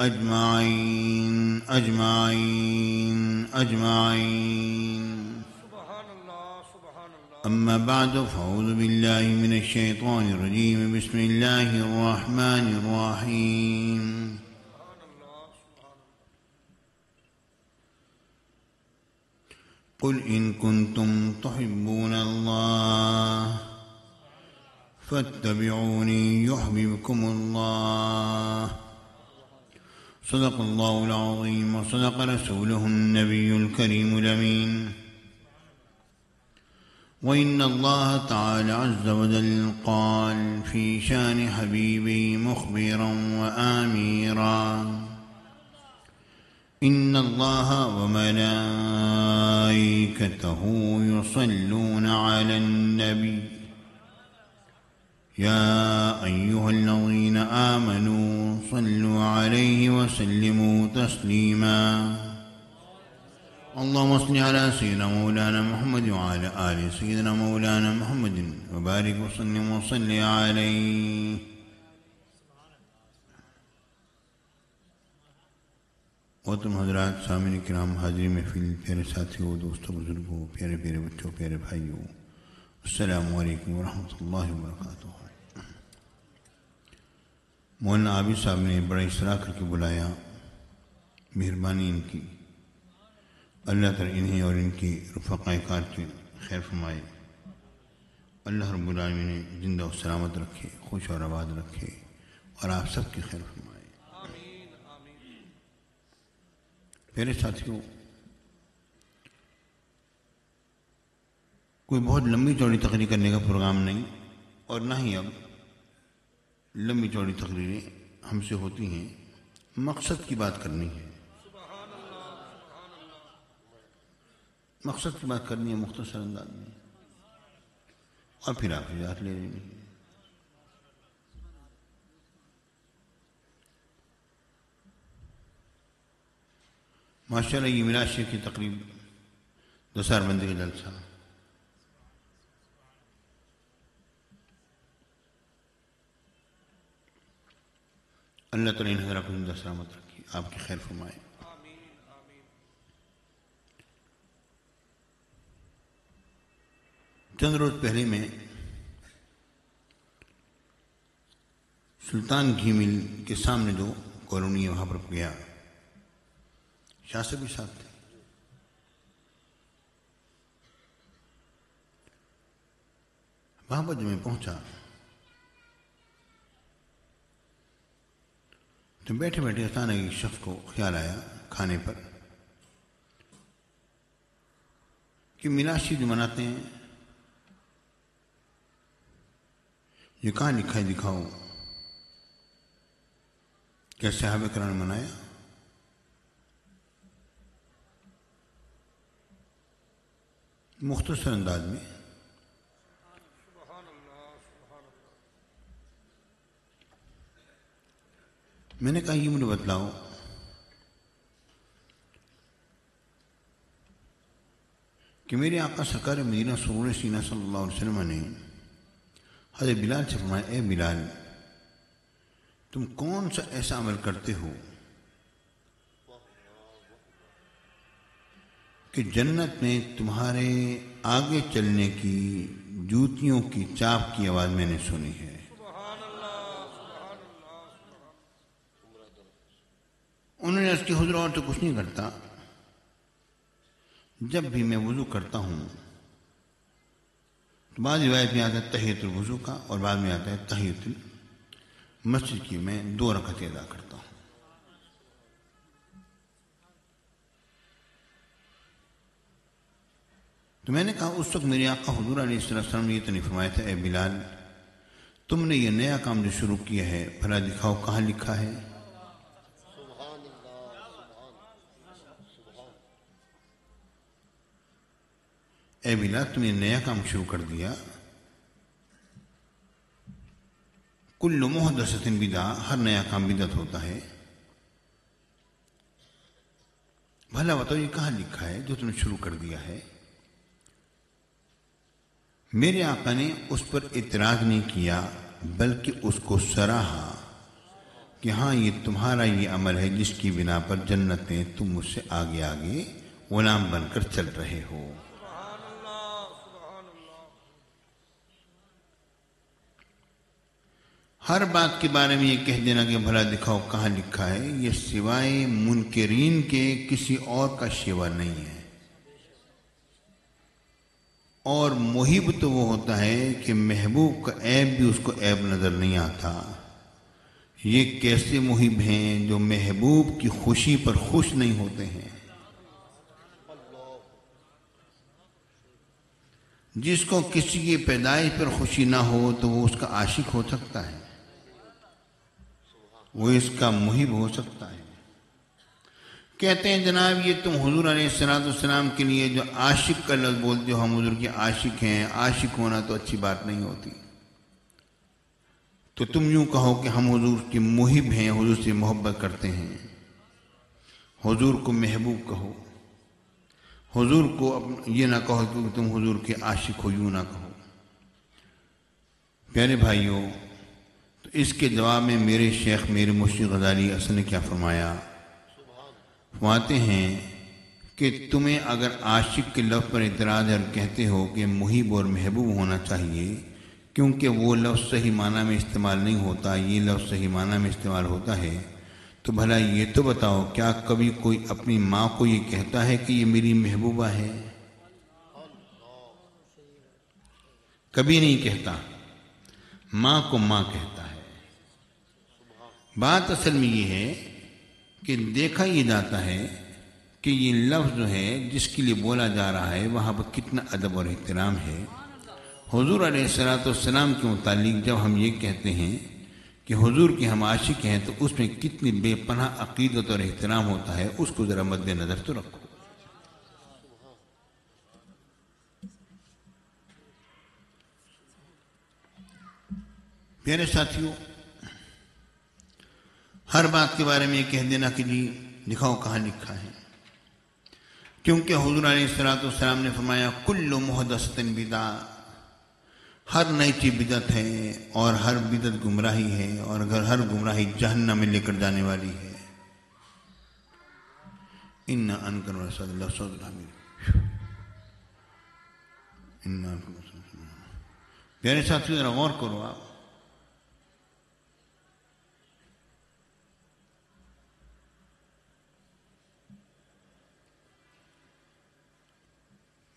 أجمعين أجمعين أجمعين. أما بعد فأعوذ بالله من الشيطان الرجيم. بسم الله الرحمن الرحيم. قل إن كنتم تحبون الله فاتبعوني يحببكم الله. صدق الله العظيم وصدق رسوله النبي الكريم الأمين. وإن الله تعالى عز وجل قال في شان حبيبي مخبرا وآميرا: إن الله وملائكته يصلون على النبي يا أيها الذين آمنوا صلوا عليه وسلموا تسليما. اللهم صل على سيدنا مولانا محمد وعلى آل سيدنا مولانا محمد وبارك وسلم وصل عليه. محترم حضرات، سامعین کرام، حاضرین محفل، پیارے ساتھیوں، دوستوں، بزرگوں، پیارے پیارے بچوں، پیارے بھائیوں، السلام علیکم ورحمۃ اللہ وبرکاتہ. مولانا عابد صاحب نے بڑا اصرار کر کے بلایا، مہربانی ان کی، اللہ تعالی انہیں اور ان کی رفقائے کار کے خیر فرمائے. اللہ رب العالمین نے زندہ و سلامت رکھے، خوش اور آباد رکھے، اور آپ سب کی خیر فرمائے. پیارے ساتھیوں، کوئی بہت لمبی چوڑی تقریر کرنے کا پروگرام نہیں، اور نہ ہی اب لمبی چوڑی تقریریں ہم سے ہوتی ہیں. مقصد کی بات کرنی ہے، مقصد کی بات کرنی ہے مختصر انداز میں، اور پھر آپ اجازت لے لیں گے. ماشاءاللہ یہ میلاد شریف کی تقریب 10,000 بندے کا جلسہ، اللہ تعالیٰ ان حضرات کو زندہ سلامت رکھے، آپ کی خیر فرمائے. چند روز پہلے میں سلطان گھی مل کے سامنے جو کالونی ہے وہاں پر گیا، شاہ صاحب بھی ساتھ تھے. وہاں پر جب میں پہنچا تو بیٹھے بیٹھے اچانک ایک شخص کو خیال آیا کھانے پر کہ میلاد شریف جو مناتے ہیں یہ کہاں لکھا ہے، دکھاؤ. کیا صحابہ کرام نے منایا؟ مختصر انداز میں میں نے کہا یہ مجھے بتلاؤ کہ میرے آقا سرکار مدینہ سرور سینہ صلی اللہ علیہ وسلم نے حضرت بلال سے فرمایا: اے بلال، تم کون سا ایسا عمل کرتے ہو کہ جنت میں تمہارے آگے چلنے کی جوتیوں کی چاپ کی آواز میں نے سنی ہے. انہوں نے اس کی حضور اور تو کچھ نہیں کرتا، جب بھی میں وضو کرتا ہوں تو بعض روایت میں آتا ہے تحیۃ الوضو کا، اور بعد میں آتا ہے تحیۃ المسجد کی، میں 2 رکعتیں ادا کرتا ہوں. تو میں نے کہا اس وقت میرے آقا حضور علیہ السلام نے یہ تو نہیں فرمایا تھا: اے بلال، تم نے یہ نیا کام جو شروع کیا ہے بھلا دکھاؤ کہاں لکھا ہے. اے بلال، تم نے نیا کام شروع کر دیا. کل محدثۃ بدعہ، ہر نیا کام بدعت ہوتا ہے. بھلا بتاؤ یہ کہاں لکھا ہے جو تم نے شروع کر دیا ہے؟ میرے آقا نے اس پر اعتراض نہیں کیا بلکہ اس کو سراہا، کہ ہاں یہ تمہارا یہ عمل ہے جس کی بنا پر جنتیں تم مجھ سے آگے آگے غلام بن کر چل رہے ہو۔ ہر بات کے بارے میں یہ کہہ دینا کہ بھلا دکھاؤ کہاں لکھا ہے، یہ سوائے منکرین کے کسی اور کا شیوا نہیں ہے۔ اور محب تو وہ ہوتا ہے کہ محبوب کا عیب بھی اس کو عیب نظر نہیں آتا۔ یہ کیسے محب ہیں جو محبوب کی خوشی پر خوش نہیں ہوتے ہیں؟ جس کو کسی کی پیدائش پر خوشی نہ ہو تو وہ اس کا عاشق ہو سکتا ہے، وہ اس کا محب ہو سکتا ہے۔ کہتے ہیں جناب یہ تم حضور علیہ السلام کے لیے جو عاشق کا لفظ بولتے ہو، ہم حضور کے عاشق ہیں، عاشق ہونا تو اچھی بات نہیں ہوتی، تو تم یوں کہو کہ ہم حضور کے محب ہیں، حضور سے محبت کرتے ہیں، حضور کو محبوب کہو، حضور کو یہ نہ کہو کہ تم حضور کے عاشق ہو، یوں نہ کہو۔ پیارے بھائیوں، تو اس کے جواب میں میرے شیخ میرے مرشد غزالی اصل نے کیا فرمایا؟ فرماتے ہیں کہ تمہیں اگر عاشق کے لفظ پر اعتراض ہے اور کہتے ہو کہ محب اور محبوب ہونا چاہیے کیونکہ وہ لفظ صحیح معنی میں استعمال نہیں ہوتا، یہ لفظ صحیح معنی میں استعمال ہوتا ہے، تو بھلا یہ تو بتاؤ کیا کبھی کوئی اپنی ماں کو یہ کہتا ہے کہ یہ میری محبوبہ ہے؟ کبھی نہیں کہتا، ماں کو ماں کہتا ہے۔ بات اصل میں یہ ہے کہ دیکھا یہ جاتا ہے کہ یہ لفظ جو ہے جس کے لیے بولا جا رہا ہے وہاں پر کتنا ادب اور احترام ہے۔ حضور علیہ السلام کے متعلق جب ہم یہ کہتے ہیں کہ حضور کے ہم عاشق ہیں تو اس میں کتنی بے پناہ عقیدت اور احترام ہوتا ہے، اس کو ذرا مد نظر تو رکھو۔ پیارے ساتھیوں، ہر بات کے بارے میں یہ کہہ دینا کہ جی دکھاؤ کہاں لکھا ہے، کیونکہ حضور علیہ السلام نے فرمایا کل محدثۃ بدعہ، ہر نئی چیز بدعت ہے اور ہر بدعت گمراہی ہے اور اگر ہر گمراہی جہنم میں لے کر جانے والی ہے۔ ان انکر رسول اللہ صلی اللہ علیہ وسلم۔ پیارے ساتھیوں ذرا غور کرو، آپ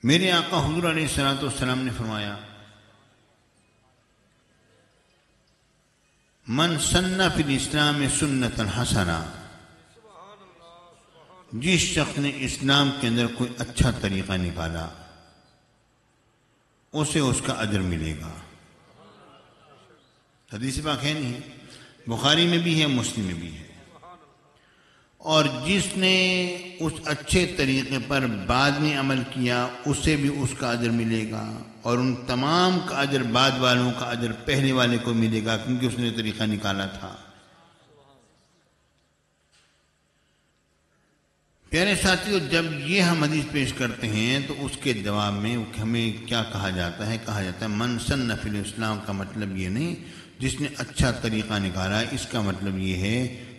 میرے آقا حضور علیہ السلام نے فرمایا من سن فی الاسلام سنتا حسنہ، جس شخص نے اسلام کے اندر کوئی اچھا طریقہ نکالا اسے اس کا اجر ملے گا۔ حدیث پاک ہے نہیں، بخاری میں بھی ہے، مسلم میں بھی ہے۔ اور جس نے اس اچھے طریقے پر بعد میں عمل کیا اسے بھی اس کا اجر ملے گا، اور ان تمام کا اجر بعد والوں کا اجر پہلے والے کو ملے گا، کیونکہ اس نے طریقہ نکالا تھا۔ پیارے ساتھیوں، جب یہ ہم حدیث پیش کرتے ہیں تو اس کے جواب میں ہمیں کیا کہا جاتا ہے؟ کہا جاتا ہے من سن فی الاسلام کا مطلب یہ نہیں جس نے اچھا طریقہ نکالا، اس کا مطلب یہ ہے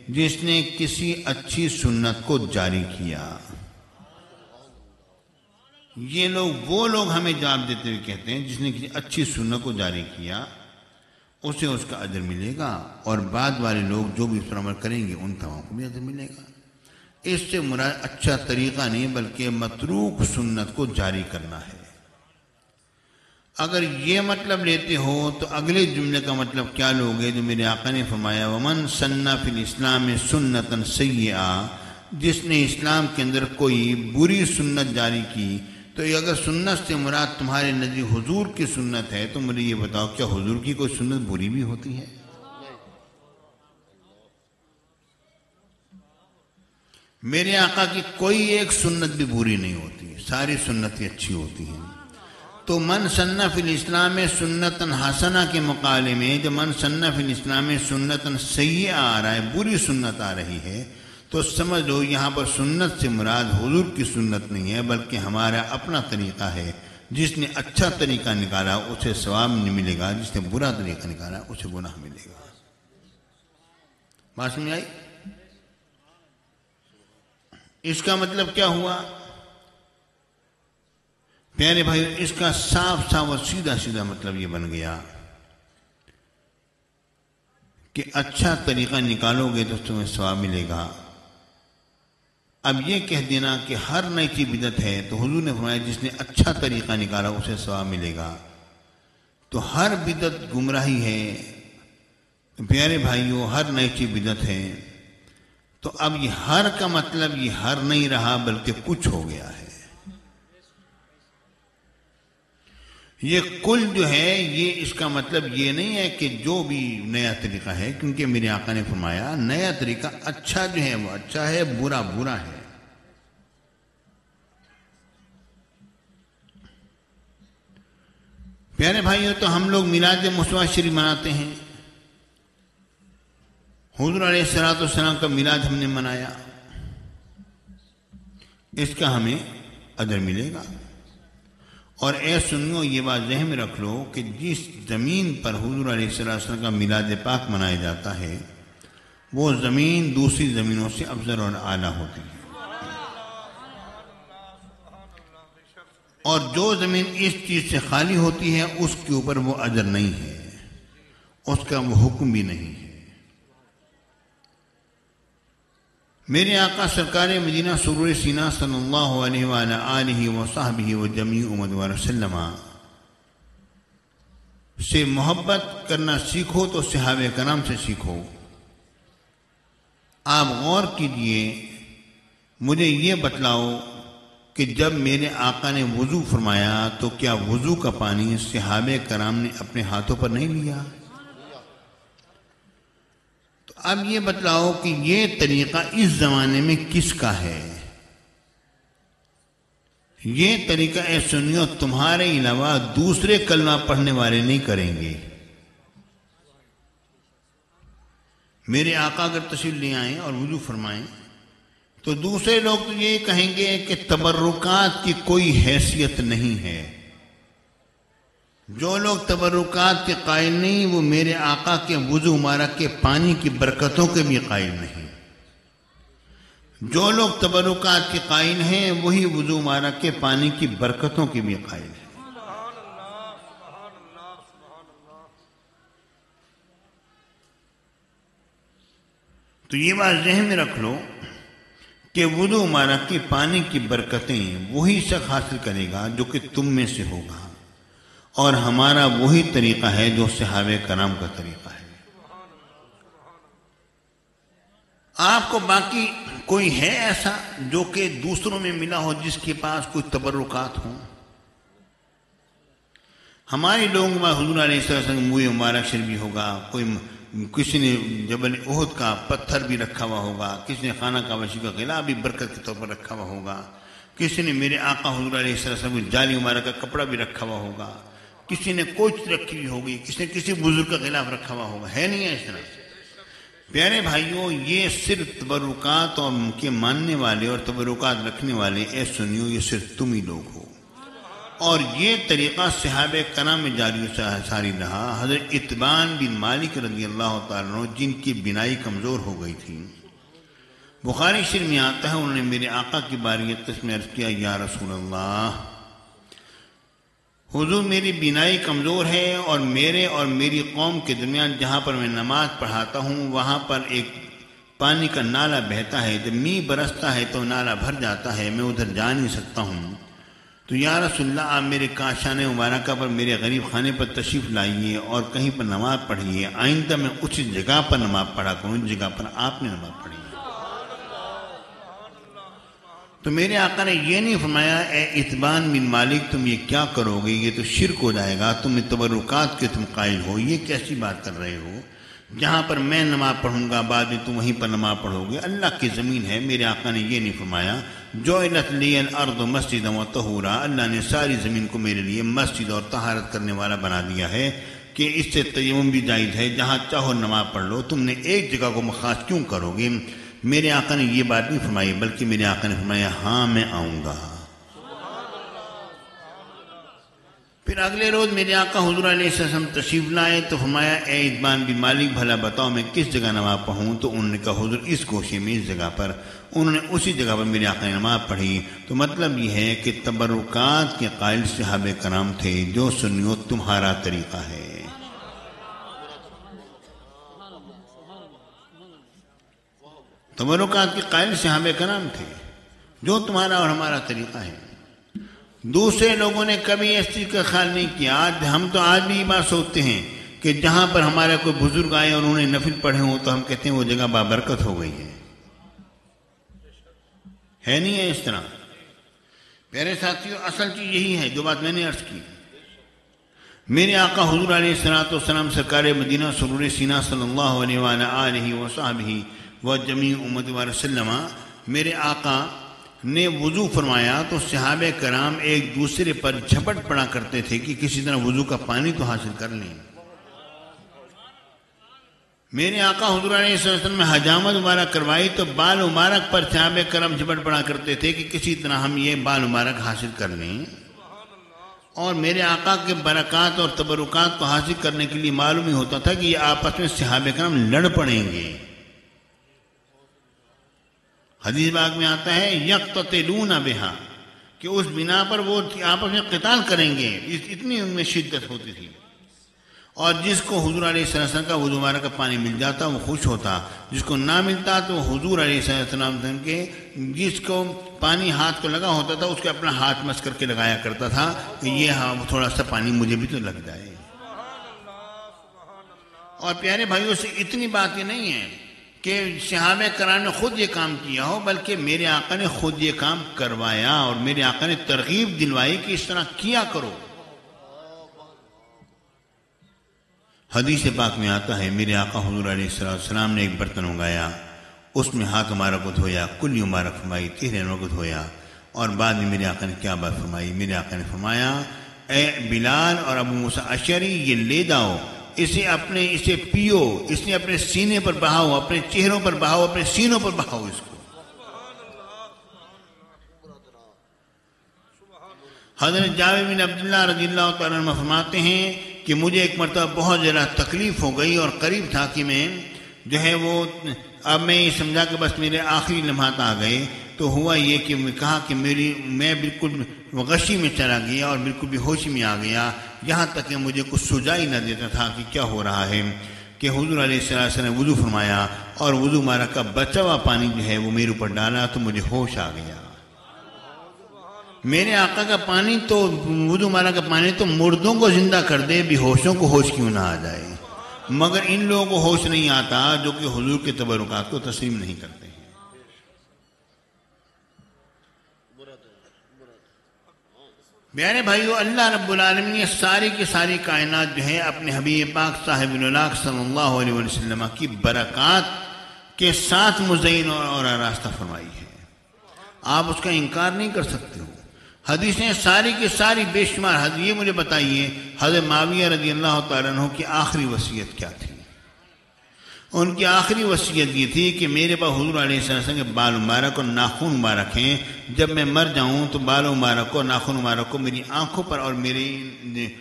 جس نے کسی اچھی سنت کو جاری کیا۔ یہ وہ لوگ ہمیں جواب دیتے ہوئے کہتے ہیں جس نے کسی اچھی سنت کو جاری کیا اسے اس کا اجر ملے گا، اور بعد والے لوگ جو بھی اس پر عمل کریں گے ان تمام کو بھی اجر ملے گا۔ اس سے مراد اچھا طریقہ نہیں بلکہ متروک سنت کو جاری کرنا ہے۔ اگر یہ مطلب لیتے ہو تو اگلے جملے کا مطلب کیا لوگے جو میرے آقا نے فرمایا ومن سن فی الاسلام سنتا سیئہ، جس نے اسلام کے اندر کوئی بری سنت جاری کی، تو اگر سنت سے مراد تمہارے نزدیک حضور کی سنت ہے تو مجھے یہ بتاؤ کیا حضور کی کوئی سنت بری بھی ہوتی ہے؟ میرے آقا کی کوئی ایک سنت بھی بری نہیں ہوتی، ساری سنتیں اچھی ہوتی ہیں۔ تو من سن فی الاسلام سنتا حسنہ کے مقابلے میں جب من سن فی الاسلام سنتا سیئہ آ رہا ہے، بری سنت آ رہی ہے، تو سمجھ لو یہاں پر سنت سے مراد حضور کی سنت نہیں ہے بلکہ ہمارا اپنا طریقہ ہے۔ جس نے اچھا طریقہ نکالا اسے ثواب نہیں ملے گا، جس نے برا طریقہ نکالا اسے گناہ ملے گا۔ بات سمجھ آئی؟ اس کا مطلب کیا ہوا پیارے بھائی؟ اس کا صاف صاف اور سیدھا سیدھا مطلب یہ بن گیا کہ اچھا طریقہ نکالو گے تو تمہیں ثواب ملے گا۔ اب یہ کہہ دینا کہ ہر نئی چیز بدعت ہے، تو حضور نے فرمایا جس نے اچھا طریقہ نکالا اسے ثواب ملے گا، تو ہر بدعت گمراہی ہے پیارے بھائیوں، ہر نئی چیز بدعت ہے۔ تو اب یہ ہر کا مطلب یہ ہر نہیں رہا بلکہ کچھ ہو گیا ہے۔ یہ کل جو ہے یہ اس کا مطلب یہ نہیں ہے کہ جو بھی نیا طریقہ ہے، کیونکہ میرے آقا نے فرمایا نیا طریقہ اچھا جو ہے وہ اچھا ہے، برا برا ہے۔ پیارے بھائیوں، تو ہم لوگ میلاد مصطفیٰ شریف مناتے ہیں، حضور علیہ الصلوۃ والسلام کا میلاد ہم نے منایا، اس کا ہمیں اجر ملے گا۔ اور اے سنیو، یہ بات ذہن میں رکھ لو کہ جس زمین پر حضور علیہ السلام کا میلاد پاک منایا جاتا ہے وہ زمین دوسری زمینوں سے افضل اور اعلیٰ ہوتی ہے، اور جو زمین اس چیز سے خالی ہوتی ہے اس کے اوپر وہ اجر نہیں ہے، اس کا وہ حکم بھی نہیں ہے۔ میرے آقا سرکار مدینہ سرور سینہ صلی اللہ علیہ وآلہ آلہ وصحبہ وجمیع امت وسلم سے محبت کرنا سیکھو تو صحابہ کرام سے سیکھو۔ آپ غور کیجئے، مجھے یہ بتلاؤ کہ جب میرے آقا نے وضو فرمایا تو کیا وضو کا پانی صحابہ کرام نے اپنے ہاتھوں پر نہیں لیا؟ اب یہ بتلاؤ کہ یہ طریقہ اس زمانے میں کس کا ہے؟ یہ طریقہ اے سنیو تمہارے علاوہ دوسرے کلمہ پڑھنے والے نہیں کریں گے۔ میرے آقا اگر تشریف لے آئیں اور وضو فرمائیں تو دوسرے لوگ تو یہ کہیں گے کہ تبرکات کی کوئی حیثیت نہیں ہے۔ جو لوگ تبرکات کے قائل نہیں وہ میرے آقا کے وضو مبارک کے پانی کی برکتوں کے بھی قائل نہیں۔ جو لوگ تبرکات کے قائل ہیں وہی وضو مبارک کے پانی کی برکتوں کے بھی قائل ہیں۔ تو یہ بات ذہن میں رکھ لو کہ وضو مبارک کے پانی کی برکتیں وہی شخص حاصل کرے گا جو کہ تم میں سے ہوگا، اور ہمارا وہی طریقہ ہے جو صحابہ کرام کا طریقہ ہے۔ آپ کو باقی کوئی ہے ایسا جو کہ دوسروں میں ملا ہو جس کے پاس کوئی تبرکات ہوں؟ ہمارے لوگوں کے پاس حضور علیہ السلام منہ مبارک شریف بھی ہوگا، کسی نے جبل احد کا پتھر بھی رکھا ہوا ہوگا، کسی نے خانہ کعبہ کا غلاف بھی برکت کے طور پر رکھا ہوا ہوگا، کسی نے میرے آقا حضور علیہ السلام کی جالی مبارک کا کپڑا بھی رکھا ہوا ہوگا، کسی نے کوچ رکھی ہوئی ہوگی، کسی نے کسی بزرگ کا غلاف رکھا ہوا ہوگا، ہے نہیں ہے اس طرح؟ پیارے بھائیوں، یہ صرف تبرکات اور کے ماننے والے اور تبرکات رکھنے والے اے سنیو یہ صرف تم ہی لوگ ہو، اور یہ طریقہ صحابہ کرام میں جاری ساری رہا۔ حضرت اتبان بن مالک رضی اللہ تعالیٰ عنہ جن کی بینائی کمزور ہو گئی تھی، بخاری شریف میں آتا ہے انہوں نے میرے آقا کی بارگاہ میں عرض کیا، یا رسول اللہ، حضور میری بینائی کمزور ہے اور میری قوم کے درمیان جہاں پر میں نماز پڑھاتا ہوں وہاں پر ایک پانی کا نالا بہتا ہے، جب میںہ برستا ہے تو نالا بھر جاتا ہے، میں ادھر جا نہیں سکتا ہوں، تو یا رسول اللہ آپ میرے کاشان مبارکہ پر میرے غریب خانے پر تشریف لائیے اور کہیں پر نماز پڑھیے، آئندہ میں اسی جگہ پر نماز پڑھا کروں جس جگہ پر آپ نے نماز پڑھی۔ تو میرے آقا نے یہ نہیں فرمایا اے اتبان بن مالک تم یہ کیا کرو گے، یہ تو شرک ہو جائے گا، تم تبرکات کے تم قائل ہو، یہ کیسی بات کر رہے ہو، جہاں پر میں نماز پڑھوں گا بعد میں تم وہیں پر نماز پڑھو گے، اللہ کی زمین ہے۔ میرے آقا نے یہ نہیں فرمایا جعلت لی الارض مسجدا وطہورا، اللہ نے ساری زمین کو میرے لیے مسجد اور طہارت کرنے والا بنا دیا ہے کہ اس سے تیمم بھی جائز ہے، جہاں چاہو نماز پڑھ لو، تم نے ایک جگہ کو خاص کیوں کرو گے؟ میرے آقا نے یہ بات نہیں فرمائی بلکہ میرے آقا نے فرمایا ہاں میں آؤں گا۔ پھر اگلے روز میرے آقا حضور علیہ السلام تشریف لائے تو فرمایا اے ادبان بن مالک بھلا بتاؤ میں کس جگہ نماز پڑھوں؟ تو انہوں نے کہا حضور اس گوشے میں اس جگہ پر. انہوں نے اسی جگہ پر میرے آقا نے نماز پڑھی. تو مطلب یہ ہے کہ تبرکات کے قائل صحابہ کرام تھے. جو سنیو تمہارا طریقہ ہے. تبرکات کے قائل صحابہ کرام تھے جو تمہارا اور ہمارا طریقہ ہے. دوسرے لوگوں نے کبھی اس چیز کا خیال نہیں کیا. ہم تو آج بھی یہ بات سوچتے ہیں کہ جہاں پر ہمارا کوئی بزرگ آئے اور انہوں نے نفل پڑھے ہوں تو ہم کہتے ہیں وہ جگہ بابرکت ہو گئی ہے. نہیں ہے اس طرح پیارے ساتھیوں. اصل چیز یہی ہے جو بات میں نے عرض کی. میرے آقا حضور علیہ السلام سرکار مدینہ سرور سینہ صلی اللہ علیہ وآلہ وصحبہ و جمیع امت وسلم، میرے آقا نے وضو فرمایا تو صحابہ کرام ایک دوسرے پر جھپٹ پڑا کرتے تھے کہ کسی طرح وضو کا پانی تو حاصل کر لیں. میرے آقا حضور علیہ السلام نے حجامت مبارک کروائی تو بال مبارک پر صحابہ کرام جھپٹ پڑا کرتے تھے کہ کسی طرح ہم یہ بال مبارک حاصل کر لیں. اور میرے آقا کے برکات اور تبرکات کو حاصل کرنے کے لیے معلوم ہی ہوتا تھا کہ یہ آپس میں صحابہ کرام لڑ پڑیں گے. حدیث باغ میں آتا ہے یقتتلون بہا، کہ اس بنا پر وہ آپس میں قتال کریں گے. اتنی ان میں شدت ہوتی تھی. اور جس کو حضور علیہ السلام کا وضو مبارک کا پانی مل جاتا وہ خوش ہوتا، جس کو نہ ملتا تو حضور علیہ السلام کے جس کو پانی ہاتھ کو لگا ہوتا تھا اس کو اپنا ہاتھ مس کر کے لگایا کرتا تھا کہ یہ تھوڑا سا پانی مجھے بھی تو لگ جائے. اور پیارے بھائیوں سے اتنی بات یہ نہیں ہے کہ صحابہ کرام نے خود یہ کام کیا ہو، بلکہ میرے آقا نے خود یہ کام کروایا اور میرے آقا نے ترغیب دلوائی کہ اس طرح کیا کرو. حدیث پاک میں آتا ہے میرے آقا حضور علیہ السلام نے ایک برتن منگایا، اس میں ہاتھ مبارک کو دھویا، کلی مبارک فرمائی، چہرے کو دھویا. اور بعد میں میرے آقا نے کیا بات فرمائی؟ میرے آقا نے فرمایا اے بلال اور ابو موسیٰ اشعری یہ لے جاؤ، اسے پیو، اسے اپنے سینے پر بہاؤ، اپنے چہروں پر بہاؤ، اپنے سینوں پر بہاؤ اس کو. حضرت جابر بن عبداللہ رضی اللہ تعالیٰ عنہ فرماتے ہیں کہ مجھے ایک مرتبہ بہت زیادہ تکلیف ہو گئی اور قریب تھا کہ میں جو ہے وہ اب میں یہ سمجھا کہ بس میرے آخری لمحات آ گئے. تو ہوا یہ کہ میں کہا کہ میں بالکل غشی میں چلا گیا اور بالکل بھی ہوش میں آ گیا، یہاں تک کہ مجھے کچھ سجائی نہ دیتا تھا کہ کیا ہو رہا ہے. کہ حضور علیہ السلام نے وضو فرمایا اور وضو مبارک کا بچا ہوا پانی جو ہے وہ میرے اوپر ڈالا تو مجھے ہوش آ گیا. میرے آقا کا پانی تو وضو مبارک کا پانی تو مردوں کو زندہ کر دے، بے ہوشوں کو ہوش کیوں نہ آ جائے. مگر ان لوگوں کو ہوش نہیں آتا جو کہ حضور کے تبرکات کو تسلیم نہیں کرتے ہیں. پیارے بھائیو، اللہ رب العالمین نے ساری کی ساری کائنات جو ہے اپنے حبیب پاک صاحب الولاق صلی اللہ علیہ وسلم کی برکات کے ساتھ مزین اور آراستہ فرمائی ہے. آپ اس کا انکار نہیں کر سکتے ہو. حدیثیں ساری کی ساری بے شمار. یہ مجھے بتائیے حضرت معاویہ رضی اللہ تعالیٰ عنہ کی آخری وصیت کیا تھی؟ ان کی آخری وصیت یہ تھی کہ میرے پاس حضور علیہ السلام کے بال مبارک اور ناخن مبارک ہیں، جب میں مر جاؤں تو بال مبارک کو ناخن مبارک کو میری آنکھوں پر اور میری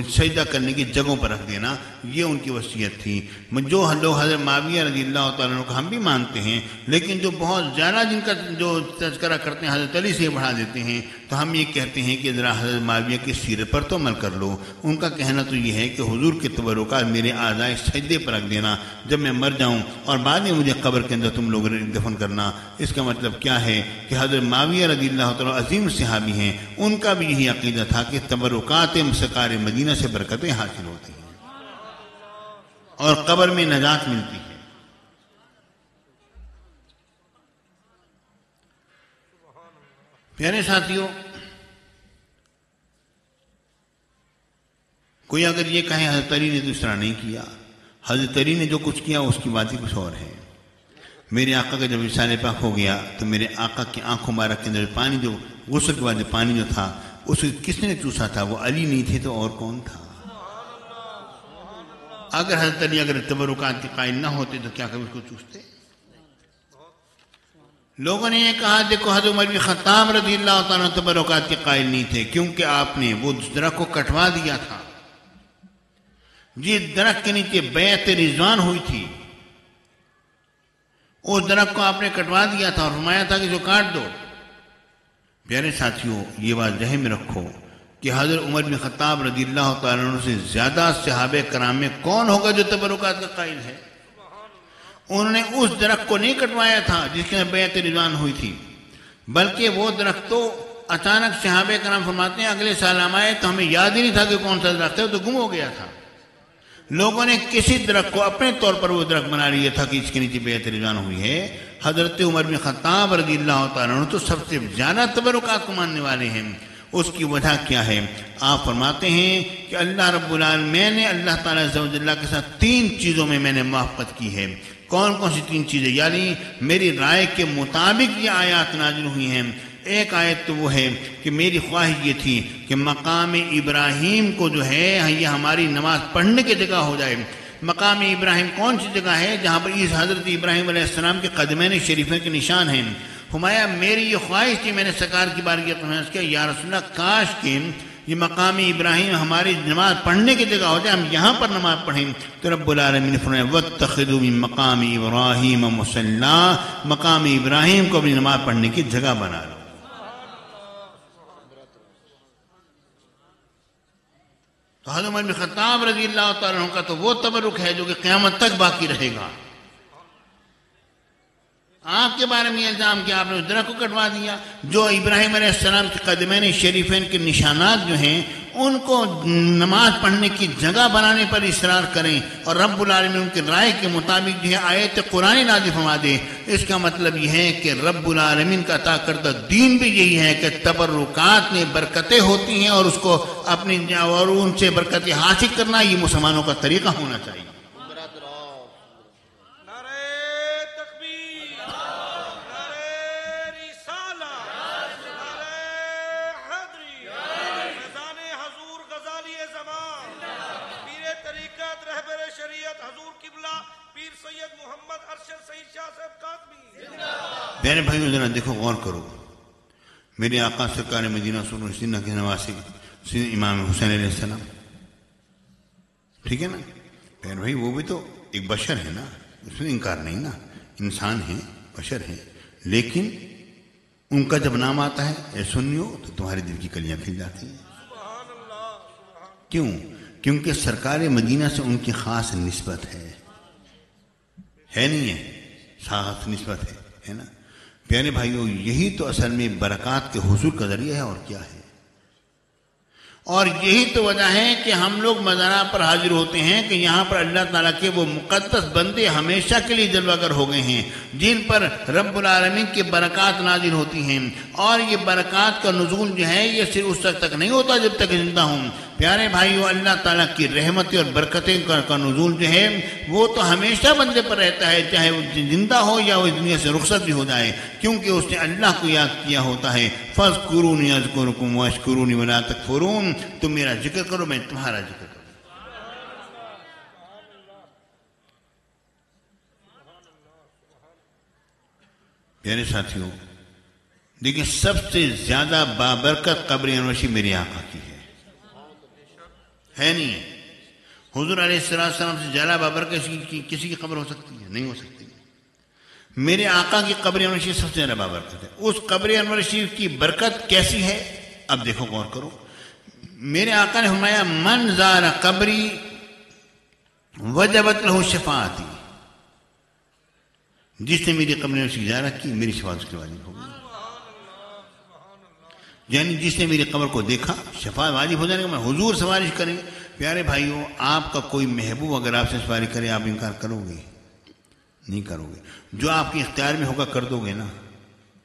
سجدہ کرنے کی جگہوں پر رکھ دینا. یہ ان کی وصیت تھی. جو لوگ حضرت معاویہ رضی اللہ تعالیٰ عنہ کو ہم بھی مانتے ہیں، لیکن جو بہت زیادہ جن کا جو تذکرہ کرتے ہیں حضرت علی سے بڑھا دیتے ہیں، تو ہم یہ کہتے ہیں کہ ذرا حضرت معاویہ کی سیرت پر تو عمل کر لو. ان کا کہنا تو یہ ہے کہ حضور کے تبرکات میرے اعضائے سجدے پر رکھ دینا جب میں مر جاؤں، اور بعد میں مجھے قبر کے اندر تم لوگ دفن کرنا. اس کا مطلب کیا ہے کہ حضرت معاویہ رضی اللہ تعالیٰ عظیم صحابی ہیں، ان کا بھی یہی عقیدہ تھا کہ تبرکات سرکار مدینہ سے برکتیں حاصل ہوتی ہیں اور قبر میں نجات ملتی ہے. پیارے ساتھیوں، کوئی اگر یہ کہے حضرت علی نے تو اس طرح نہیں کیا، حضرت علی نے جو کچھ کیا اس کی بات ہی کچھ اور ہے. میرے آقا کا جب وصال پاک ہو گیا تو میرے آقا کی آنکھوں مبارک کے اندر پانی جو غسل کے بعد پانی جو تھا اس کس نے چوسا تھا؟ وہ علی نہیں تھے تو اور کون تھا؟ اگر حضرت علی اگر تبرکات کے قائل نہ ہوتے تو کیا کبھی اس کو چوستے؟ لوگوں نے یہ کہا دیکھو حضرت عمر بن خطاب رضی اللہ تعالیٰ تبرکات کے قائل نہیں تھے، کیونکہ آپ نے وہ درخت کو کٹوا دیا تھا جس درخت کے نیچے بیعت رضوان ہوئی تھی، اس درخت کو آپ نے کٹوا دیا تھا اور فرمایا تھا کہ جو کاٹ دو۔ پیارے ساتھیوں، یہ بات ذہن میں رکھو کہ حضرت عمر بن خطاب رضی اللہ تعالیٰ عنہ سے زیادہ صحابہ کرام میں کون ہوگا جو تبرکات کا قائل ہے؟ انہوں نے اس درخت کو نہیں کٹوایا تھا جس کے بیعت رضوان ہوئی تھی، بلکہ وہ درخت تو اچانک صحابہ کرام فرماتے ہیں اگلے سال ہم آئے تو ہمیں یاد ہی نہیں تھا کہ کون سا درخت ہے، وہ تو گم ہو گیا تھا۔ لوگوں نے کسی درخت کو اپنے طور پر وہ درخت بنا لیا تھا کہ اس کے نیچے بیعت رضوان ہوئی ہے۔ حضرت عمر بن خطاب رضی اللہ تعالیٰ عنہ تو سب سے زیادہ تبرکات کو ماننے والے ہیں۔ اس کی وجہ کیا ہے؟ آپ فرماتے ہیں کہ اللہ رب العالمین، میں نے اللہ تعالیٰ عز و جل کے ساتھ 3 چیزوں میں نے موافقت کی ہے۔ کون کون سی 3 چیزیں؟ یعنی میری رائے کے مطابق یہ آیات نازل ہوئی ہیں۔ ایک آیت تو وہ ہے کہ میری خواہش یہ تھی کہ مقام ابراہیم کو جو ہے یہ ہماری نماز پڑھنے کی جگہ ہو جائے۔ مقام ابراہیم کون سی جگہ ہے؟ جہاں پر اس حضرت ابراہیم علیہ السلام کے قدمین شریفین کے نشان ہیں۔ فرمایا میری یہ خواہش تھی، میں نے سرکار کی بارگاہ میں کیا یا رسول اللہ کاش کہ یہ مقام ابراہیم ہماری نماز پڑھنے کی جگہ ہو جائے، ہم یہاں پر نماز پڑھیں۔ تو رب العالمین نے فرمایا واتخذوا من مقام ابراہیم مصلی، مقام ابراہیم کو اپنی نماز پڑھنے کی جگہ بنا لو۔ تو حضرت عمر بن خطاب رضی اللہ تعالیٰ عنہ کا تو وہ تبرک ہے جو کہ قیامت تک باقی رہے گا۔ آپ کے بارے میں الزام کیا؟ آپ نے اس درخت کو کٹوا دیا۔ جو ابراہیم علیہ السلام کے قدمین شریفین کے نشانات جو ہیں ان کو نماز پڑھنے کی جگہ بنانے پر اصرار کریں اور رب العالمین ان کی رائے کے مطابق جو ہے آیت قرآن نازل فرما دے، اس کا مطلب یہ ہے کہ رب العالمین کا عطا کردہ دین بھی یہی ہے کہ تبرکات میں برکتیں ہوتی ہیں اور اس کو اپنی اور ان سے برکتیں حاصل کرنا یہ مسلمانوں کا طریقہ ہونا چاہیے۔ پیارے بھائیو ذرا دیکھو، غور کرو، میرے آقا سرکار مدینہ صلی اللہ علیہ وسلم کے نواسی امام حسین علیہ السلام، ٹھیک ہے نا؟ پیارے بھائی وہ بھی تو ایک بشر ہے نا، اس میں انکار نہیں نا، انسان ہیں، بشر ہیں، لیکن ان کا جب نام آتا ہے اے سنیو تو تمہارے دل کی کلیاں کھل جاتی ہیں۔ کیوں؟ کیونکہ سرکار مدینہ سے ان کی خاص نسبت ہے نہیں ہے؟ خاص نسبت ہے نا؟ پیارے بھائیو یہی تو اصل میں برکات کے حصول کا ذریعہ ہے، اور کیا ہے؟ اور یہی تو وجہ ہے کہ ہم لوگ مزارہ پر حاضر ہوتے ہیں کہ یہاں پر اللہ تعالیٰ کے وہ مقدس بندے ہمیشہ کے لیے جلوہ گر ہو گئے ہیں جن پر رب العالمین کی برکات نازل ہوتی ہیں، اور یہ برکات کا نزول جو ہے یہ صرف اس وقت تک نہیں ہوتا جب تک زندہ ہوں۔ پیارے بھائیو اللہ تعالیٰ کی رحمتیں اور برکتیں کا نزول جو ہے وہ تو ہمیشہ بندے پر رہتا ہے، چاہے وہ زندہ ہو یا وہ دنیا سے رخصت بھی ہو جائے، کیونکہ اس نے اللہ کو یاد کیا ہوتا ہے۔ فاذکرونی اذکرکم واشکرونی ولا تکفرون، تم میرا ذکر کرو میں تمہارا ذکر کروں۔ پیارے ساتھیوں دیکھیں، سب سے زیادہ بابرکت قبر انوشی میرے آقا کی ہے نہیں ہے؟ حضور علیہ السلام سے زیادہ بابرکت کسی کی قبر ہو سکتی ہے؟ نہیں ہو سکتی۔ میرے آقا کی قبر انور شریف سب سے زیادہ بابرکت ہے۔ اس قبر انور شریف کی برکت کیسی ہے؟ اب دیکھو، غور کرو، میرے آقا نے فرمایا من زار قبری وجبت لہ شفاعتی، جس نے میری قبر انور شریف زیارت کی میری شفاعت اس کے واجب ہو گئی۔ یعنی جس نے میری قبر کو دیکھا شفاعت واجب ہو جانے کا، میں حضور سفارش کریں۔ پیارے بھائیوں آپ کا کوئی محبوب اگر آپ سے سفارش کرے آپ انکار کرو گے؟ نہیں کرو گے۔ جو آپ کے اختیار میں ہوگا کر دو گے نا،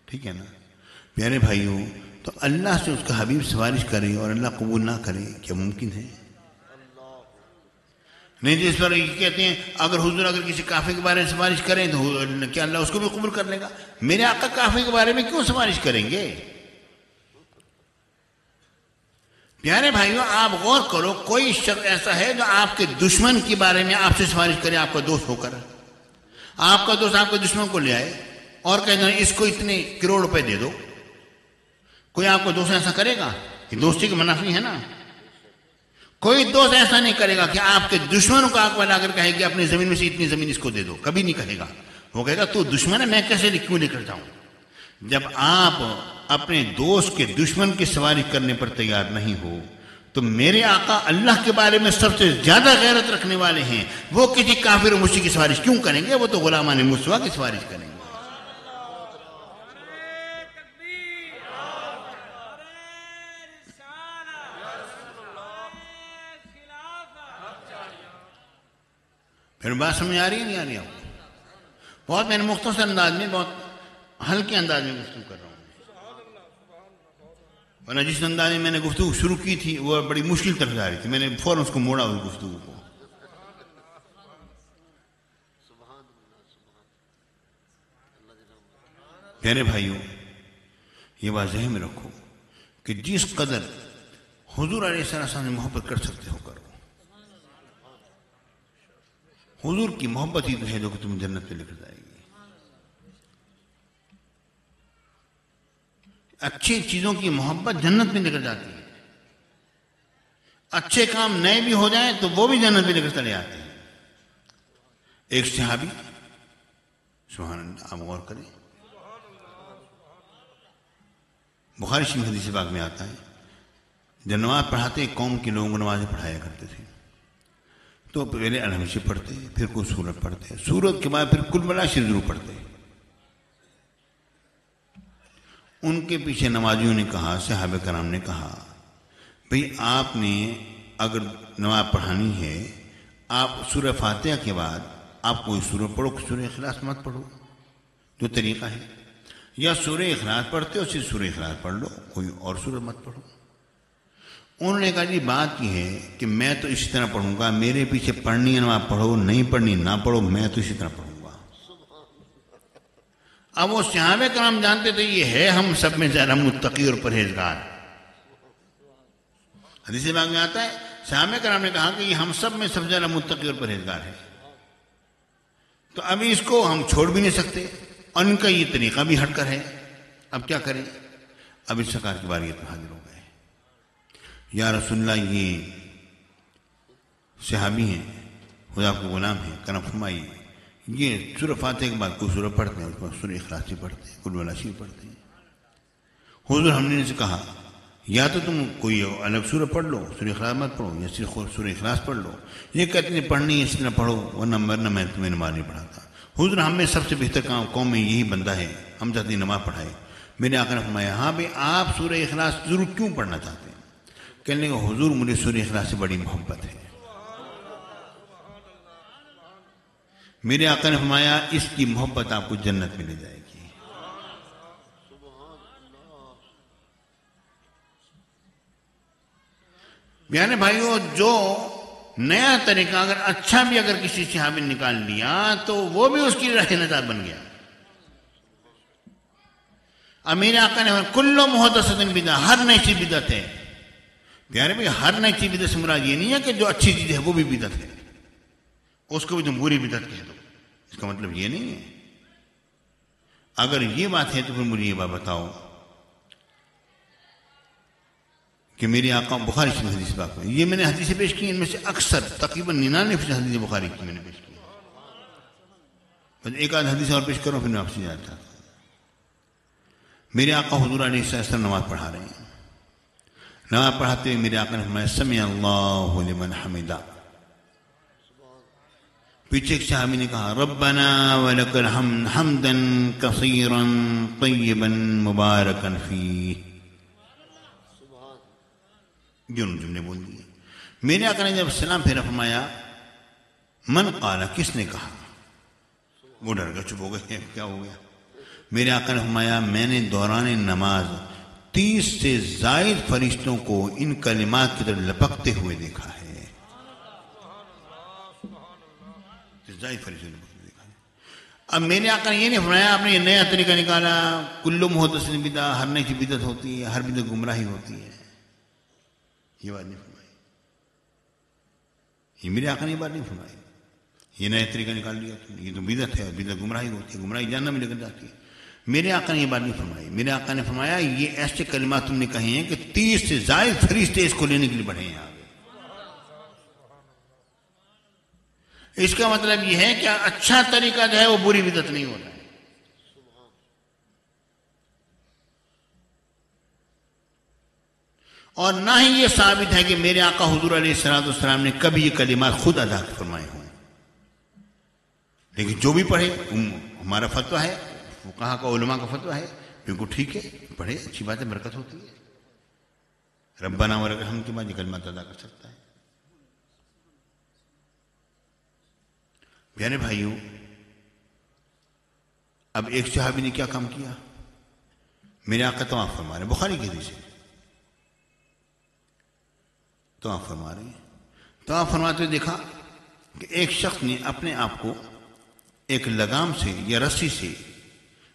ٹھیک ہے نا؟ پیارے بھائیوں تو اللہ سے اس کا حبیب سفارش کرے اور اللہ قبول نہ کرے، کیا ممکن ہے؟ نہیں، جس پر یہ کہتے ہیں اگر حضور اگر کسی کافر کے بارے میں سفارش کریں تو کیا اللہ اس کو بھی قبول کر لے گا؟ میرے آقا کافر کے بارے میں کیوں سفارش کریں گے؟ پیارے بھائیوں آپ غور کرو، کوئی شخص ایسا ہے جو آپ کے دشمن کے بارے میں آپ سے سفارش کرے، آپ کا دوست ہو کر، آپ کا دوست آپ کے دشمن کو لے آئے اور کہتے ہیں اس کو اتنے کروڑ روپے دے دو. کوئی آپ کو دوست ایسا کرے گا؟ کہ دوستی کی منافی ہے نا. کوئی دوست ایسا نہیں کرے گا کہ آپ کے دشمنوں کو آگ بنا کر کہے کہ اپنی زمین میں سے اتنی زمین اس کو دے دو. کبھی نہیں کہے گا. وہ کہے گا تو دشمن ہے، میں کیسے کیوں لے کر جاؤں. جب آپ اپنے دوست کے دشمن کی سواری کرنے پر تیار نہیں ہو تو میرے آقا اللہ کے بارے میں سب سے زیادہ غیرت رکھنے والے ہیں، وہ کسی کافر و مشرک کی سوارش کیوں کریں گے؟ وہ تو غلامان مصطفیٰ کی سوارش کریں گے. پھر بات سمجھ آ رہی ہے نہیں آ رہی آپ کو؟ بہت میں نے مختصر انداز میں، بہت ہلکے انداز میں گفتگو کر رہا ہوں. ورنہ جس انداز میں نے گفتگو شروع کی تھی وہ بڑی مشکل طرف جا رہی تھی، میں نے فوراً اس کو موڑا اس گفتگو کو. پیارے بھائیوں، یہ بات ذہن میں رکھو کہ جس قدر حضور علیہ السلام سے محبت کر سکتے ہو کرو. حضور کی محبت ہی تو ہے جو کہ تم جنت میں لے کر جائے گی. اچھی چیزوں کی محبت جنت میں لے کر جاتی ہے. اچھے کام نئے بھی ہو جائیں تو وہ بھی جنت میں لے کر چلے آتے ہیں. ایک صحابی، سبحان اللہ، آپ غور کریں، بخاری شریف حدیث پاک میں آتا ہے جب نماز پڑھاتے قوم کے لوگوں کو نمازیں پڑھایا کرتے تھے تو پہلے الحمد پڑھتے، پھر کوئی سورت پڑھتے، سورت کے بعد پھر کل بلا شریف ضرور پڑھتے. ان کے پیچھے نمازیوں نے کہا، صحابہ کرام نے کہا، بھئی آپ نے اگر نماز پڑھانی ہے آپ سورہ فاتحہ کے بعد آپ کوئی سورہ پڑھو، سورہ اخلاص مت پڑھو جو طریقہ ہے، یا سورہ اخلاص پڑھتے ہو صرف سورہ اخلاص پڑھ لو، کوئی اور سورہ مت پڑھو. انہوں نے کہا جی بات یہ ہے کہ میں تو اسی طرح پڑھوں گا، میرے پیچھے پڑھنی ہے نماز پڑھو، نہیں پڑھنی نہ پڑھو، میں تو اسی طرح پڑھوں گا. اب وہ صحابہ کرام جانتے تھے یہ ہے ہم سب میں زیادہ متقی اور پرہیزگار. حدیث پاک میں آتا ہے صحابہ کرام نے کہا کہ یہ ہم سب میں سب سے زیادہ متقی اور پرہیزگار ہے، تو ابھی اس کو ہم چھوڑ بھی نہیں سکتے اور ان کا یہ طریقہ بھی ہٹ کر ہے. اب کیا کریں؟ اب اس سرکار کی باری میں حاضر ہو گئے. یا رسول اللہ، یہ صحابی ہیں، خدا کو غلام ہیں، کرم فرمائیے، یہ سورہ فاتحہ کے بعد کوئی سورہ پڑھتے ہیں، اس کے بعد سورہ اخلاص پڑھتے ہیں، کل ولا شریف پڑھتے ہیں. حضور ہم نے ان سے کہا یا تو تم کوئی الگ سورہ پڑھ لو، سورہ اخلاص مت پڑھو، یا صرف سورہ اخلاص پڑھ لو. یہ کہتے ہیں پڑھنی ہے اس طرح پڑھو، ورنہ میں تمہیں نماز نہیں پڑھاتا. حضور ہم میں سب سے بہتر قوم میں یہی بندہ ہے، ہم چاہتے ہیں نماز پڑھائے. میرے آقا نے فرمایا ہاں بھائی آپ سورہ اخلاص ضرور کیوں پڑھنا چاہتے ہیں؟ کہنے لگے حضور مجھے سورہ اخلاص سے بڑی محبت ہے. میرے آقا نے فرمایا اس کی محبت آپ کو جنت میں لے جائے گی. پیارے بھائیوں، جو نیا طریقہ اگر اچھا بھی اگر کسی صحابی نے نکال لیا تو وہ بھی اس کی راہ نجات بن گیا. اب میرے آقا نے کل محدثۃ بدعہ، ہر نئی چیز بدعت ہے. پیارے بھائی ہر نئی چیز بدعت سے مراد یہ نہیں ہے کہ جو اچھی چیز ہے وہ بھی بدعت ہے، اس کو بھی تم بری بدعت کہہ دو، اس کا مطلب یہ نہیں ہے. اگر یہ بات ہے تو پھر مجھے یہ بات بتاؤ کہ میرے آقا بخاری شریف حدیث پاک میں یہ میں نے حدیثیں پیش کی، ان میں سے اکثر تقریباً 99% حدیث بخاری کی میں نے پیش کی. ایک آدھ حدیث اور پیش کروں پھر میں آپ سے جانا چاہتا ہوں. میرے آقا حضور علیہ السلام نماز پڑھا رہے ہیں. نماز پڑھاتے ہوئے میرے آقا نے فرمایا سمع اللہ لمن حمدہ. پیچھے ایک صحابی نے کہا ربنا ولک الحمد حمدا کثیرا طیبا مبارکا فیہ. جو جملے بول دیے. میرے آقا نے جب سلام پھیرا فرمایا من قال، کس نے کہا؟ وہ ڈر گئے، چپ ہو گئے، کیا ہو گیا؟ میرے آقا نے فرمایا میں نے دوران نماز 30 سے زائد فرشتوں کو ان کلمات کی طرف لپکتے ہوئے دیکھا ہے. زائد فرشتوں کو دیکھا ہے. اب میرے آقا نے یہ نہیں فرمایا آپ نے یہ نیا طریقہ نکالا، کل محدث بدعہ، ہر نئی چیز بدعت ہوتی ہے، ہر بدعت گمراہی ہوتی ہے. یہ بات نہیں فرمائی. یہ میرے آقا نے یہ بات نہیں فرمائی. یہ نیا طریقہ نکال لیا، یہ تو بدعت ہے، بدعت گمراہی ہوتی ہے، گمراہی جہنم میں لے کر جاتی ہے. میرے آقا نے یہ بات نہیں فرمائی. میرے آقا نے فرمایا یہ ایسے کلمات تم نے کہے ہیں کہ 30 سے زائد فرشتے اس کو لینے کے لیے بڑھے ہیں آگے. اس کا مطلب یہ ہے کہ اچھا طریقہ جو ہے وہ بری بدعت نہیں ہوتا ہے. اور نہ ہی یہ ثابت ہے کہ میرے آقا حضور علیہ السلام نے کبھی یہ کلمات خود ادا فرمائے ہوں. لیکن جو بھی پڑھے ہمارا فتویٰ ہے، فقہاء کا علماء کا فتویٰ ہے، بالکل ٹھیک ہے، پڑھے، اچھی بات ہے، برکت ہوتی ہے. ربنا ولک الحمد کے بعد یہ کلمات ادا کر سکتا ہے. پیارے بھائیوں، اب ایک صحابی نے کیا کام کیا؟ میرے آقا طواف فرما رہے، بخاری کی حدیث ہے، طواف فرما رہے ہیں. طواف فرماتے ہوئے دیکھا کہ ایک شخص نے اپنے آپ کو ایک لگام سے یا رسی سے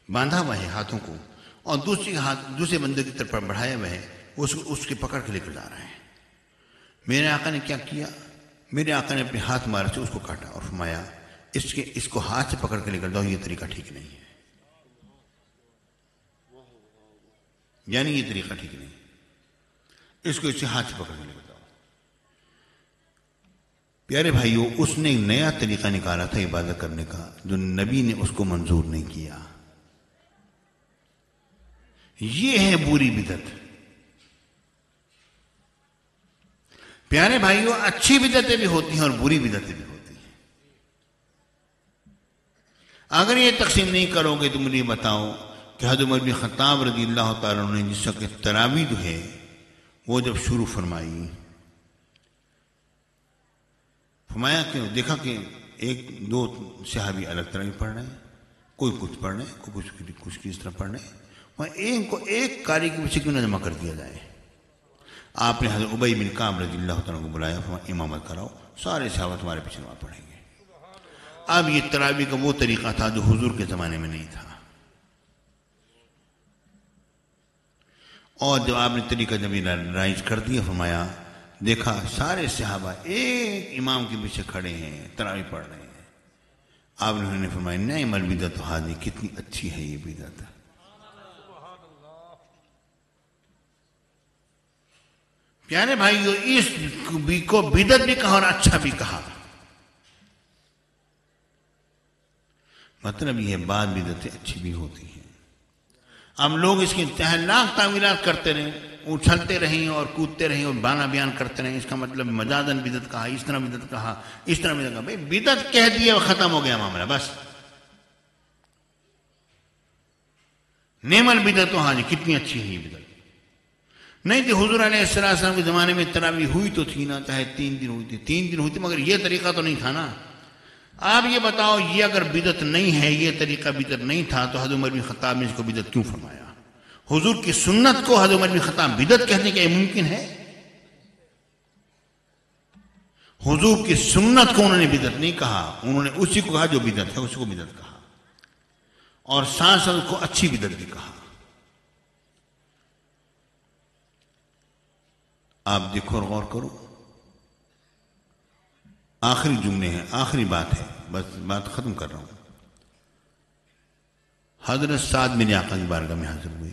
باندھا ہوا ہے ہاتھوں کو، اور دوسرے بندے کی طرف بڑھایا ہوا ہے، اس کے پکڑ کے لے کر جا رہا ہے. میرے آقا نے کیا کیا؟ میرے آقا نے اپنے ہاتھ مارے سے اس کو کاٹا اور فرمایا اس کو ہاتھ سے پکڑ کے لے کر جاؤ، یہ طریقہ ٹھیک نہیں ہے. یعنی یہ طریقہ ٹھیک نہیں، اس کو اسے ہاتھ سے پکڑ کے لے کر جاؤ. پیارے بھائیوں، اس نے ایک نیا طریقہ نکالا تھا عبادت کرنے کا جو نبی نے اس کو منظور نہیں کیا. یہ ہے بری بدعت. پیارے بھائیوں، اچھی بدعتیں بھی ہوتی ہیں اور بری بدعتیں بھی ہوتی ہیں. اگر یہ تقسیم نہیں کرو گے تو مجھے بتاؤ کہ حضرت عمر بن خطاب رضی اللہ تعالیٰ عنہ نے جس وقت تراویح جو ہے وہ جب شروع فرمائی، فرمایا کہ دیکھا کہ ایک دو صحابی الگ طرح پڑھ رہے ہیں، کوئی کچھ پڑھ رہے ہیں، کوئی کچھ کس طرح پڑھ رہے ہیں. ایک کو ایک کاری کے پیچھے کیوں نہ جمع کر دیا جائے. آپ نے حضرت ابی بن کعب رضی اللہ تعالیٰ کو بلایا، امامت کراؤ، سارے صحابہ تمہارے پیچھے نماز پڑھیں گے. اب یہ تراویح کا وہ طریقہ تھا جو حضور کے زمانے میں نہیں تھا. اور جب آپ نے طریقہ جب رائج کر دیا، فرمایا دیکھا سارے صحابہ ایک امام کے پیچھے کھڑے ہیں، تراویح پڑھ رہے ہیں. آپ نے انہوں نے فرمایا نعم البدعۃ ھذہ، کتنی اچھی ہے یہ بدعت. پیارے بھائیو، اس کو بدعت بھی کہا اور اچھا بھی کہا. مطلب یہ بعض بدعتیں اچھی بھی ہوتی ہیں. اب لوگ اس کی لاکھ تعویلات کرتے رہیں، اچھلتے رہیں اور کودتے رہیں اور بانا بیان کرتے رہیں. اس کا مطلب مجازاً بدعت کہا، اس طرح بدعت کہا، اس طرح بدعت کہا. بھائی بدعت کہہ دیا اور ختم ہو گیا معاملہ، بس. نعم البدعۃ ھذہ، کتنی اچھی ہے یہ بدعت. نہیں تھی حضور علیہ السلام کے زمانے میں تراویح ہوئی تو تھی نا، چاہے 3 دن ہوئی تھی، مگر یہ طریقہ تو نہیں تھا نا. آپ یہ بتاؤ، یہ اگر بدعت نہیں ہے، یہ طریقہ بدعت نہیں تھا تو حضرت عمر بن خطاب نے اس کو بدعت کیوں فرمایا؟ حضور کی سنت کو حضرت عمر بن خطاب بدعت کہنے کا یہ ممکن ہے؟ حضور کی سنت کو انہوں نے بدعت نہیں کہا، انہوں نے اسی کو کہا جو بدعت ہے، اسی کو بدعت کہا، اور ساتھ ساتھ کو اچھی بدعت بھی کہا. آپ دیکھو اور غور کرو. آخری جملے ہیں، آخری بات ہے، بس بات ختم کر رہا ہوں. حضرت سعد بن آقا کی بارگاہ میں حاضر ہوئے.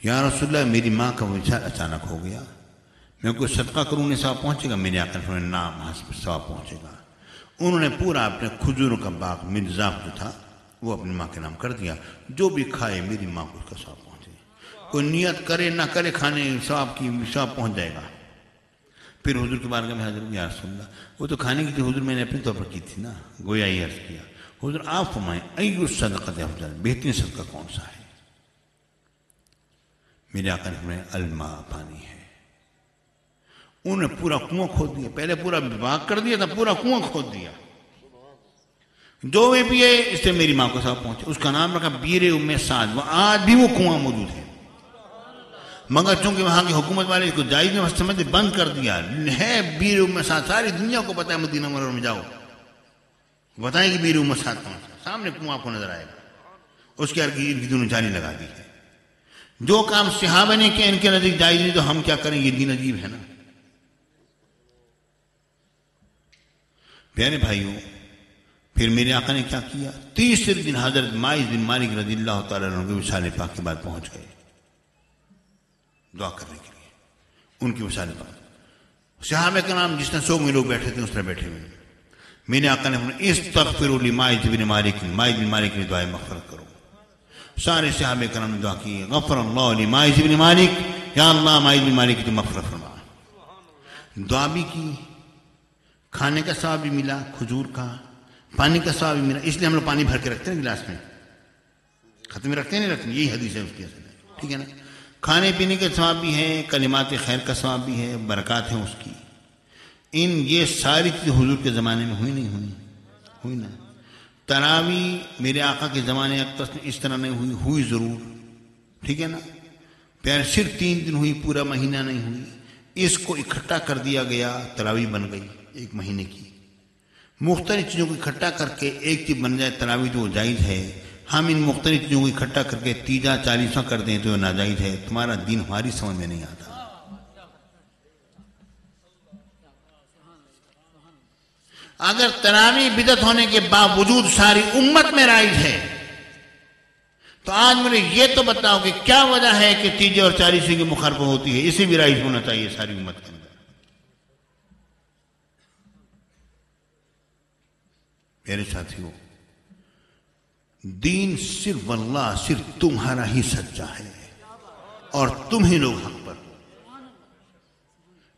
یا رسول اللہ، میری ماں کا وصال اچانک ہو گیا، میں کوئی صدقہ کروں نے ثواب پہنچے گا؟ میرے آقا نے فرمایا نعم، ثواب پہنچے گا. انہوں نے پورا اپنے کھجوروں کا باغ مرزاق جو تھا وہ اپنی ماں کے نام کر دیا. جو بھی کھائے میری ماں کو اس کا ثواب پہنچے. کوئی نیت کرے نہ کرے، کھانے ثواب پہنچ جائے گا. پھر حضور کے بارگاہ میں حاضر ہوں. یا رسول اللہ، وہ تو کھانے کی تھی حضور، میں نے اپنے طور پر کی تھی نا. گویا یہ عرض کیا، حضور آپ فرمائیں ای الصدقۃ افضل، بہترین صدقہ کون سا ہے؟ میرے آقا نے فرمایا الماء، پانی ہے. انہوں نے پورا کنواں کھود دیا. پہلے پورا باغ کر دیا تھا، پورا کنواں کھود دیا. جو بھی پیے اس سے میری ماں کو ثواب پہنچے. اس کا نام رکھا بیر ام سعد. وہ آج بھی وہ کنواں موجود ہے، مگر چونکہ وہاں کی حکومت والے اس کو جائز میں سمجھ بند کر دیا ہے. بیر ام سعد ساری دنیا کو پتہ ہے. مدینہ منورہ میں جاؤ بتائیں کہ بیر ام سعد کون سا، سامنے کنواں آپ کو نظر آئے گا. اس کے ارد گرد دونوں جالی لگا دی ہے. جو کام صحابہ نے کیا ان کے نزدیک جائز نہیں، تو ہم کیا کریں؟ یہ دین عجیب ہے نا. پیارے بھائیوں، پھر میرے آقا نے کیا کیا؟ تیسرے دن حضرت ماعز بن مالک رضی اللہ تعالیٰ عنہ کے وصال پاک کے بعد پہنچ گئے دعا کرنے کے لیے، ان کی وصال پاک۔ صحابہ کرام جس طرح 100 میں لوگ بیٹھے تھے اس طرح بیٹھے ہوئے، میرے آقا نے فرمایا استغفروا لماعز بن مالک، ماعز بن مالک نے دعائے مغفرت کرو۔ سارے صحابہ کرام نے دعا کی غفر اللہ لماعز بن مالک، یا اللہ ماعز بن مالک کی تو مغفرت فرما۔ دعا بھی کی، کھانے کا ثواب بھی ملا، کھجور کا، پانی کا ثواب بھی ملا۔ اس لیے ہم لوگ پانی بھر کے رکھتے ہیں گلاس میں، ختم میں رکھتے ہیں نہیں رکھتے، یہی حدیث ہے اس کی اصل ہے، ٹھیک ہے نا۔ کھانے پینے کا ثواب بھی ہے، کلمات خیر کا ثواب بھی ہے، برکات ہیں اس کی۔ یہ ساری چیزیں حضور کے زمانے میں ہوئی نا۔ تراوی میرے آقا کے زمانے اقدس میں اس طرح نہیں ہوئی ضرور، ٹھیک ہے نا۔ پھر صرف 3 دن ہوئی، پورا مہینہ نہیں ہوئی۔ اس کو اکٹھا کر دیا گیا، تراوی بن گئی 1 مہینے کی۔ مختلف چیزوں کو اکٹھا کر کے ایک چیز بن جائے تراوی تو وہ جائز ہے۔ ہم ان مختلف چیزوں کو اکٹھا کر کے 30 40 کر دیں تو وہ ناجائز ہے۔ تمہارا دین ہماری سمجھ میں نہیں آتا۔ اگر تراوی بدعت ہونے کے باوجود ساری امت میں رائج ہے تو آج مجھے یہ تو بتاؤ کہ کیا وجہ ہے کہ 30 اور 40 کی مخالفت ہوتی ہے؟ اسے بھی رائج ہونا چاہیے ساری امت کے اندر۔ میرے ساتھیوں، دین صرف اللہ، صرف تمہارا ہی سچا ہے اور تم ہی لوگ حق پر ہو۔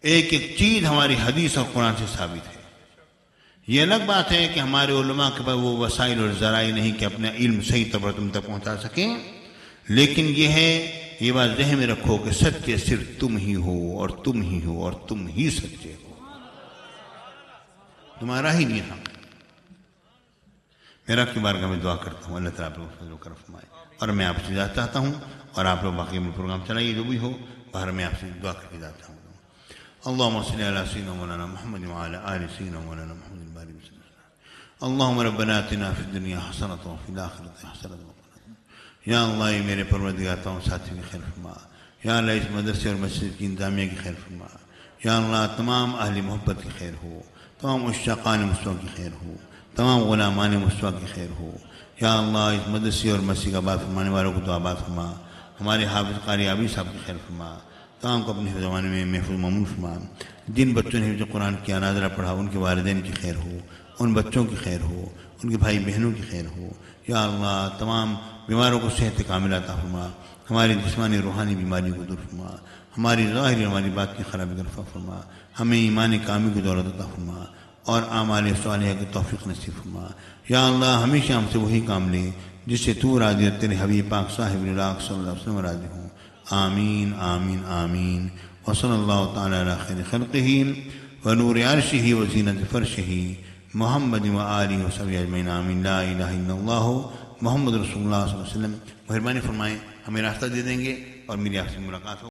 ایک چیز ہماری حدیث اور قرآن سے ثابت ہے۔ یہ الگ بات ہے کہ ہمارے علماء کے پاس وہ وسائل اور ذرائع نہیں کہ اپنا علم صحیح طور پر تم تک پہنچا سکیں، لیکن یہ بات ذہن میں رکھو کہ سچے صرف تم ہی ہو اور تم ہی ہو اور تم ہی سچے ہو، تمہارا ہی نہیں حق۔ میرا کی بارگاہ میں دعا کرتا ہوں اللہ تعالیٰ آپ لوگ فضل و کرم فرمائے، اور میں آپ سے اجازت چاہتا ہوں، اور آپ لوگ باقی میں پروگرام چلائیے جو بھی ہو، باہر میں آپ سے دعا کر کے جاتا ہوں۔ اللهم صل على سيدنا مولانا محمد وعلى آل سيدنا مولانا محمد الباري وسلم۔ اللهم ربنا آتنا في الدنيا حسنة وفي الآخرة حسنة وقنا عذاب النار۔ یا اللہ یہ میرے پروردگار تمام ساتھی کی خیر فرما، یا اللہ اس مدرسے اور مسجد کی انتظامیہ کی خیر فرما، یا اللہ تمام اہل محبت کی خیر ہو، تمام عشاقان مصطفیٰ کی خیر ہو، تمام غلامان مصطفیٰ کی خیر ہو۔ یا اللہ اس مدرسے اور مسجد کا آباد فرمانے والوں کو تو آباد فرما، ہمارے حافظ قاری عابد صاحب کی خیر فرما، تمام کو اپنے زمانے میں محفوظ مامون فرما۔ جن بچوں نے حفظ قرآن کی ناظرہ پڑھا ان کے والدین کی خیر ہو، ان بچوں کی خیر ہو، ان کے بھائی بہنوں کی خیر ہو۔ یا اللہ تمام بیماروں کو صحت کاملہ عطا فرما، ہماری جسمانی روحانی بیماریوں کو دور فرما، ہماری ظاہری ہماری بات کی خرابی رفع فرما، ہمیں ایمان کامل کی دولت عطا فرما اور اعمال صالحہ کی توفیق نصیب فرما۔ یا اللہ ہمیشہ ہم سے وہی کام لے جس سے تو راضی ہے، تیرے حبیب پاک صاحب اللہ صلی اللہ علیہ وسلم راضی ہوں۔ آمین آمین آمین۔ وصلی اللہ تعالی علی خیر خلقہ ونور عرشہ وزینت فرشہ محمد وآلہ وصحبہ اجمعین آمین۔ لا الہ الا اللہ محمد رسول اللہ صلی اللہ علیہ وسلم۔ مہربانی فرمائیں ہمیں راستہ دے دیں گے اور میری آپ سے ملاقات ہو۔